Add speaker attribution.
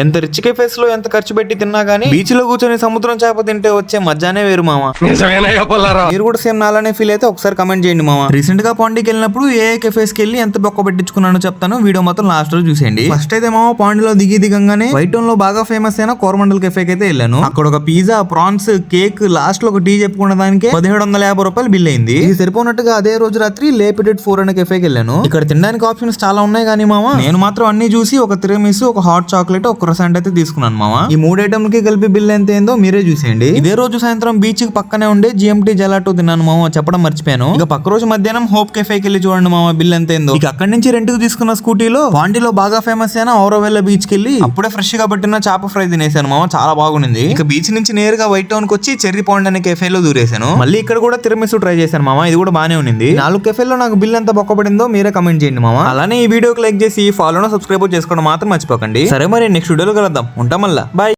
Speaker 1: ఎంత rich cafes లో ఎంత ఖర్చు పెట్టి తిన్నా గానీ బీచ్ లో కూర్చొని సముద్రం చేప తింటే వచ్చే మజానే వేరు మామ. మీరు కూడా సేమ్ నాలానే ఫీల్ అయితే ఒకసారి కమెంట్ చేయండి మామ. రీసెంట్ గా పాండీకి వెళ్ళినప్పుడు ఏ కెఫేస్ కి వెళ్ళి ఎంత బొక్క పెట్టించుకున్నానో చెప్తాను, వీడియో మొత్తం లాస్ట్ లో చూసేయండి. ఫస్ట్ అయితే మామ పాండీలో దిగంగానే వైట్ టౌన్ లో బాగా ఫేమస్ అయిన కోరమండల్ కెఫే అయితే వెళ్ళాను. అక్కడ ఒక పిజ్జా, ప్రాన్స్, కేక్, లాస్ట్ లో ఒక టీ చెప్పుకున్న దానికి 1750 రూపాయలు బిల్ అయింది. ఇది సరిపోనట్టుగా అదే రోజు రాత్రి లేపిటెడ్ 4 అనే కెఫేకి వెళ్ళాను. ఇక్కడ తినడానికి ఆప్షన్స్ చాలా ఉన్నాయి కానీ మామ నేను మాత్రం అన్ని చూసి ఒక తిరమిసు, ఒక హాట్ చాక్లెట్, ఒక క్రోసెంట్ అయితే తీసుకున్నాను మామ. ఈ 3 ఐటమ్ కి కలిపి బిల్ ఎంత ఏందో మీరే చూసేయండి. ఇదే రోజు సాయంత్రం బీచ్ కి పక్కనే ఉండే జిఎంటీ జెలాటో తిన్నాను మామ, చెప్పడం మర్చిపోయాను. ఇక పక్క రోజు మధ్యాహ్నం హోప్ కెఫేకి వెళ్ళి చూడండి మామ బిల్ ఎంత ఏందో. ఇక అక్కడి నుంచి రెంట్ కి తీసుకున్న స్కూటీలో పాండీలో బాగా ఫేమస్ అయిన ఓరోవెల్ల బీచ్ కి వెళ్ళి అప్పుడే ఫ్రెష్ గా పట్టిన చేప ఫ్రై తినేసాను మామ, చాలా బాగుంది. ఇక బీచ్ నుంచి నేరుగా వైట్ టౌన్ కి వచ్చి చెర్రీ పాండ్ అనే కెఫేలో దూరేశాను. మళ్ళీ ఇక్కడ కూడా తిరమిసు ట్రై చేశాను మామ, ఇది కూడా బానే ఉంది. 4 కెఫేలో నాకు బిల్ ఎంత బొక్కపడిందో మీరే కమెంట్ చేయండి మామ. అలానే ఈ వీడియోకి లైక్ చేసి ఫాలో సబ్స్క్రైబ్ చేసుకోవడం మాత్రం మర్చిపోకండి. సరే మరి నెక్స్ట్ వీడియోలో కలుద్దాం, ఉంటాం మళ్ళా, బాయ్.